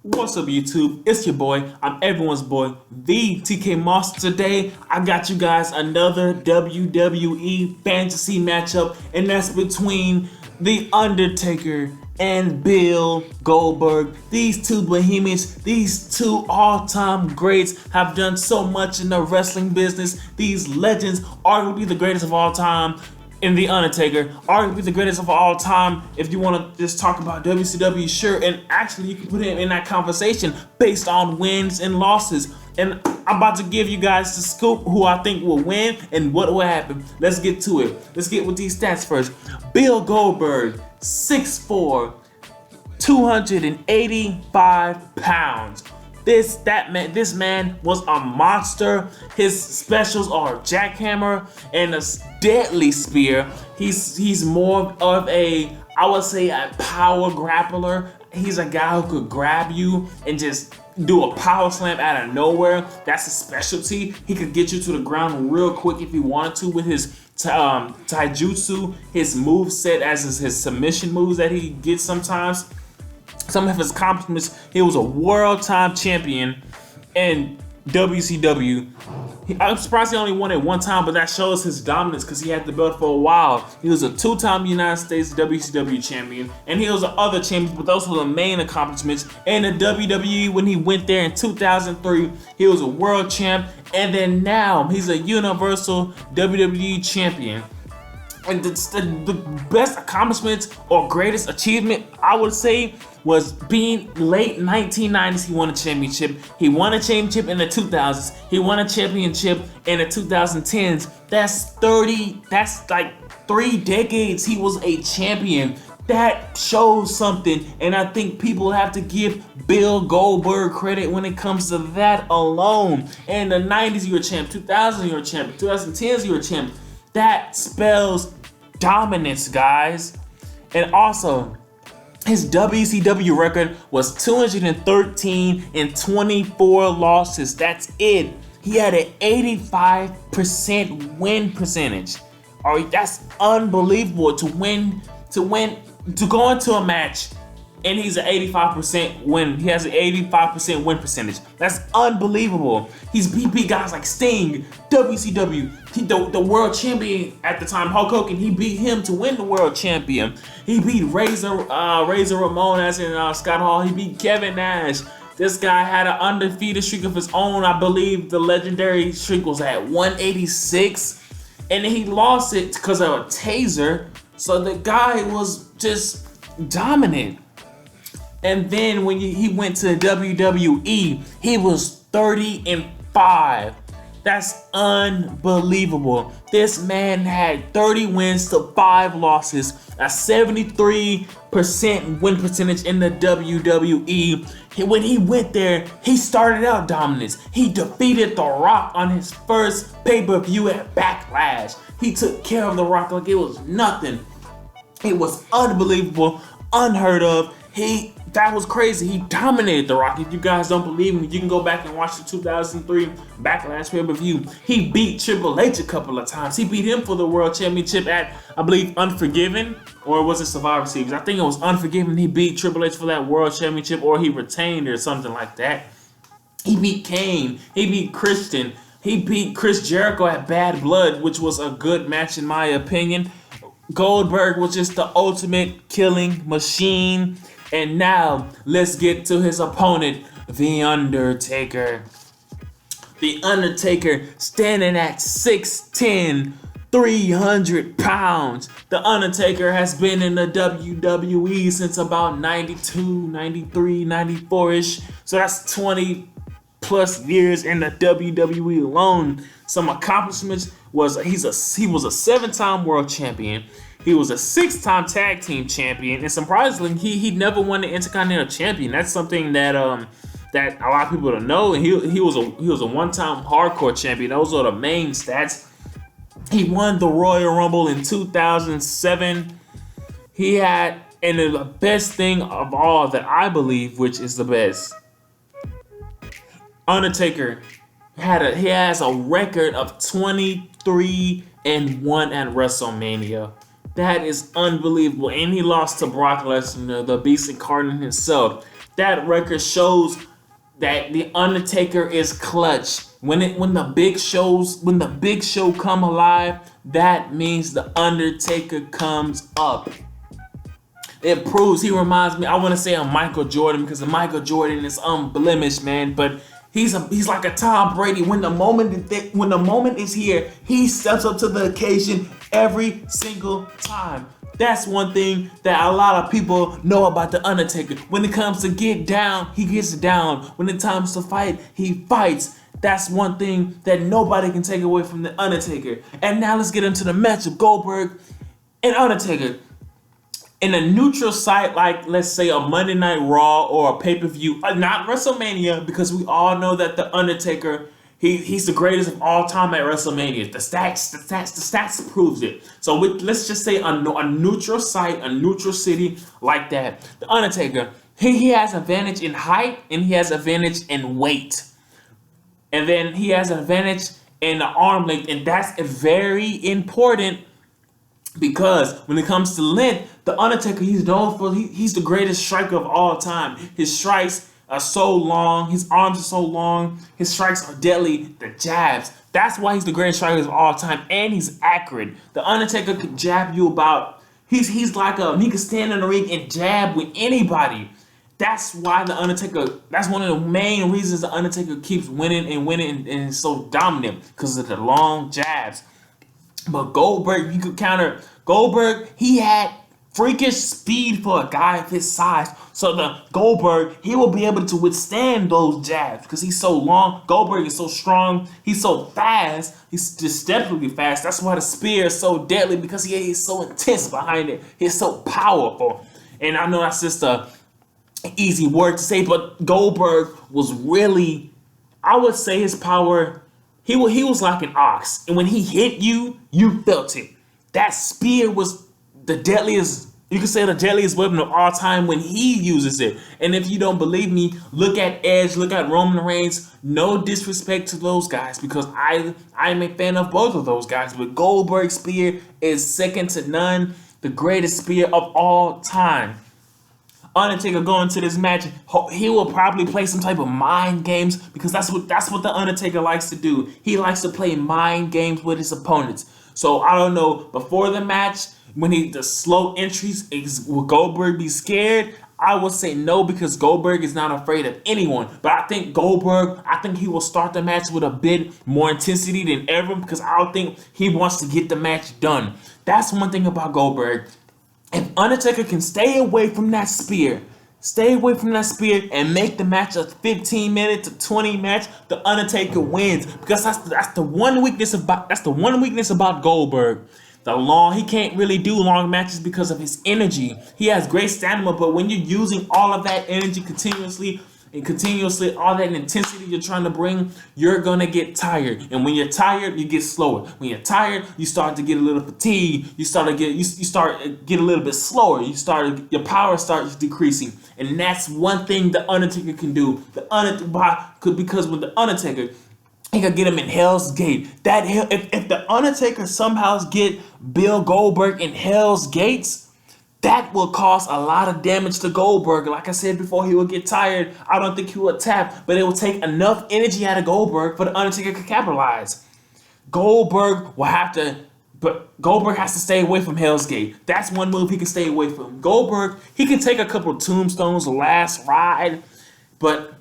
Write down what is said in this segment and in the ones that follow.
What's up, YouTube? It's your boy. I'm everyone's boy, the TK Monster. Today, I got you guys another WWE fantasy matchup, and that's between the Undertaker and Bill Goldberg. These two behemoths, these two all-time greats have done so much in the wrestling business. These legends, arguably the greatest of all time. In the Undertaker, arguably the greatest of all time. If you want to just talk about WCW, sure, and actually you can put him in that conversation based on wins and losses. And I'm about to give you guys the scoop who I think will win and what will happen. Let's get to it. Let's get with these stats first. Bill Goldberg, 6'4", 285 pounds. This man was a monster. His specials are jackhammer and a deadly spear. He's more of a, I would say, a power grappler. He's a guy who could grab you and just do a power slam out of nowhere. That's a specialty. He could get you to the ground real quick if he wanted to with his taijutsu, his move set as his submission moves that he gets sometimes. Some of his accomplishments: he was a world time champion in WCW. I'm surprised he only won it one time, but that shows his dominance because he had the belt for a while. He was a two-time United States WCW champion, and he was the other champions, but those were the main accomplishments. And the WWE, when he went there in 2003, he was a world champ, and then now he's a Universal WWE champion. And the best accomplishment or greatest achievement, I would say, was being late 1990s. He won a championship. He won a championship in the 2000s. He won a championship in the 2010s. That's like 3 decades he was a champion. That shows something, and I think people have to give Bill Goldberg credit when it comes to that alone. In the 90s, you were a champ. 2000s, you were a champ. 2010s, you were a champ. That spells dominance, guys. And also, his WCW record was 213 and 24 losses. That's it. He had an 85% win percentage. All right, that's unbelievable to go into a match and he's an 85% win. He has an 85% win percentage. That's unbelievable. He beat guys like Sting, WCW, the world champion at the time, Hulk Hogan. He beat him to win the world champion. He beat Razor Ramon as in Scott Hall. He beat Kevin Nash. This guy had an undefeated streak of his own. I believe the legendary streak was at 186, and he lost it because of a taser. So the guy was just dominant. And then when he went to WWE, he was 30-5. That's unbelievable. This man had 30 wins to 5 losses, a 73% win percentage in the WWE. When he went there, he started out dominance. He defeated The Rock on his first pay-per-view at Backlash. He took care of The Rock like it was nothing. It was unbelievable, unheard of. That was crazy. He dominated The Rock. If you guys don't believe me, you can go back and watch the 2003 Backlash pay-per-view. He beat Triple H a couple of times. He beat him for the World Championship at, I believe, Unforgiven, or was it Survivor Series? I think it was Unforgiven. He beat Triple H for that World Championship, or he retained or something like that. He beat Kane. He beat Christian. He beat Chris Jericho at Bad Blood, which was a good match in my opinion. Goldberg was just the ultimate killing machine. And now, let's get to his opponent, The Undertaker. The Undertaker standing at 6'10", 300 pounds. The Undertaker has been in the WWE since about 92, 93, 94-ish. So that's 20 plus years in the WWE alone. Some accomplishments was he was a 7-time world champion. He was a 6-time tag team champion, and surprisingly, he never won the Intercontinental Champion. That's something that that a lot of people don't know. And he was a 1-time hardcore champion. Those are the main stats. He won the Royal Rumble in 2007. He had, and the best thing of all that I believe, which is the best, Undertaker he has a record of 23-1 at WrestleMania. That is unbelievable. And he lost to Brock Lesnar, the beast incarnate himself. that record shows that the Undertaker is clutch. When the big show come alive, that means the Undertaker comes up. It proves he reminds me. I want to say of Michael Jordan because the Michael Jordan is unblemished, man. But he's like a Tom Brady. When the moment is here, he steps up to the occasion every single time. That's one thing that a lot of people know about the Undertaker. When it comes to get down, he gets down. When it comes to fight, he fights. That's one thing that nobody can take away from the Undertaker. And now let's get into the match of Goldberg and Undertaker. In a neutral site like, let's say, a Monday Night Raw or a pay-per-view, not WrestleMania, because we all know that the Undertaker, he's the greatest of all time at WrestleMania. The stats proves it. So let's just say a neutral site, a neutral city like that. The Undertaker, he has advantage in height and he has advantage in weight. And then he has an advantage in the arm length, and that's very important because when it comes to length, the Undertaker, he's known for, he's the greatest striker of all time. His strikes are so long, his arms are so long, his strikes are deadly, the jabs. That's why he's the greatest striker of all time, and he's accurate. The Undertaker could jab you about, he's like he could stand in the ring and jab with anybody. That's why the Undertaker, that's one of the main reasons the Undertaker keeps winning and is so dominant, because of the long jabs. But Goldberg, you could counter Goldberg. He had freakish speed for a guy of his size. So the Goldberg, he will be able to withstand those jabs because he's so long. Goldberg is so strong. He's so fast. He's just definitely fast. That's why the spear is so deadly, because he's so intense behind it. He's so powerful. And I know that's just a easy word to say, but Goldberg was really, I would say his power, he was like an ox, and when he hit you, you felt it. That spear was the deadliest, you could say the deadliest weapon of all time when he uses it. And if you don't believe me, look at Edge, look at Roman Reigns. No disrespect to those guys, because I'm a fan of both of those guys, but Goldberg's spear is second to none, the greatest spear of all time. Undertaker going to this match, he will probably play some type of mind games, because that's what the Undertaker likes to do. He likes to play mind games with his opponents. So I don't know, before the match, when the slow entries, will Goldberg be scared? I would say no, because Goldberg is not afraid of anyone. But I think he will start the match with a bit more intensity than ever, because I don't think he wants to get the match done. That's one thing about Goldberg. If Undertaker can stay away from that spear, and make the match a 15-minute to 20 match, the Undertaker wins, because that's the one weakness about Goldberg. He can't really do long matches because of his energy. He has great stamina, but when you're using all of that energy continuously, all that intensity you're trying to bring, you're gonna get tired. And when you're tired, you get slower. When you're tired, you start to get a little fatigued. You start to get a little bit slower. Your power starts decreasing. And that's one thing the Undertaker can do. Because with the Undertaker, he could get him in Hell's Gate. If the Undertaker somehow get Bill Goldberg in Hell's Gates, that will cause a lot of damage to Goldberg. Like I said before, he will get tired. I don't think he will tap, but it will take enough energy out of Goldberg for the Undertaker to capitalize. Goldberg has to stay away from Hell's Gate. That's one move he can stay away from. Goldberg, he can take a couple of tombstones, last ride, but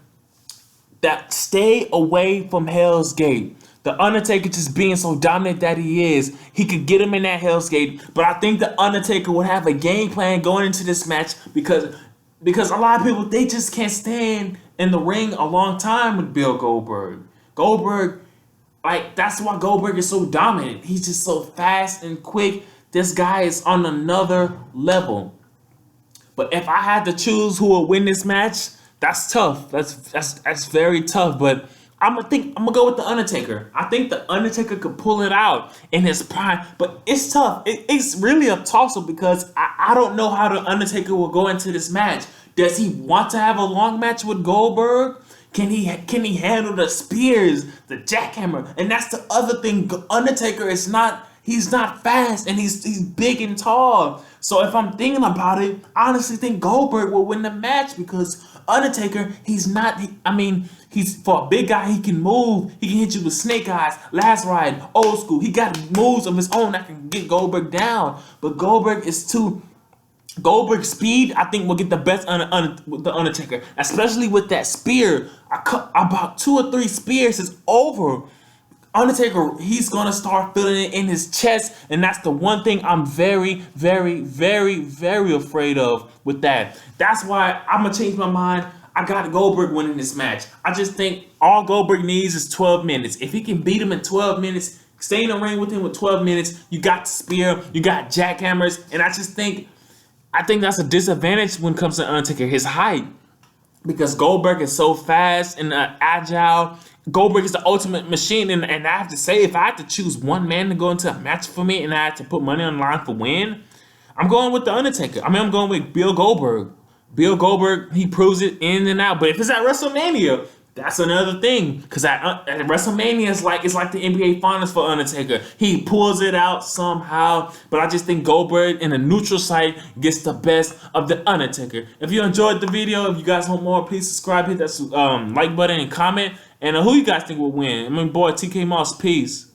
that stay away from Hell's Gate. The Undertaker, just being so dominant that he is, he could get him in that Hell's Gate. But I think the Undertaker would have a game plan going into this match, because a lot of people, they just can't stand in the ring a long time with Bill Goldberg. That's why Goldberg is so dominant. He's just so fast and quick. This guy is on another level. But if I had to choose who will win this match, that's tough. That's very tough. But I'm gonna go with the Undertaker. I think the Undertaker could pull it out in his prime, but it's tough. It's really a toss-up, because I don't know how the Undertaker will go into this match. Does he want to have a long match with Goldberg? Can he handle the spears, the jackhammer? And that's the other thing. Undertaker is not. He's not fast, and he's big and tall. So if I'm thinking about it, I honestly think Goldberg will win the match, because Undertaker, he's not. I mean, he's for a big guy. He can move. He can hit you with snake eyes, last ride, old school. He got moves of his own that can get Goldberg down. But Goldberg is too. Goldberg's speed, I think, will get the best with the Undertaker, especially with that spear. About 2 or 3 spears is over. Undertaker, he's gonna start feeling it in his chest, and that's the one thing I'm very, very, very, very afraid of with that. That's why I'm gonna change my mind. I got Goldberg winning this match. I just think all Goldberg needs is 12 minutes. If he can beat him in 12 minutes, stay in the ring with him with 12 minutes, you got the spear, you got jackhammers, and I think that's a disadvantage when it comes to Undertaker, his height. Because Goldberg is so fast and agile. Goldberg is the ultimate machine. And I have to say, if I had to choose one man to go into a match for me and I had to put money on the line for win, I'm going with The Undertaker. I mean, I'm going with Bill Goldberg. Bill Goldberg, he proves it in and out. But if it's at WrestleMania, that's another thing, because at WrestleMania it's like the NBA Finals for Undertaker. He pulls it out somehow, but I just think Goldberg in a neutral site gets the best of the Undertaker. If you enjoyed the video, if you guys want more, please subscribe, hit that like button, and comment. And who you guys think will win? I mean, boy, TK Moss, peace.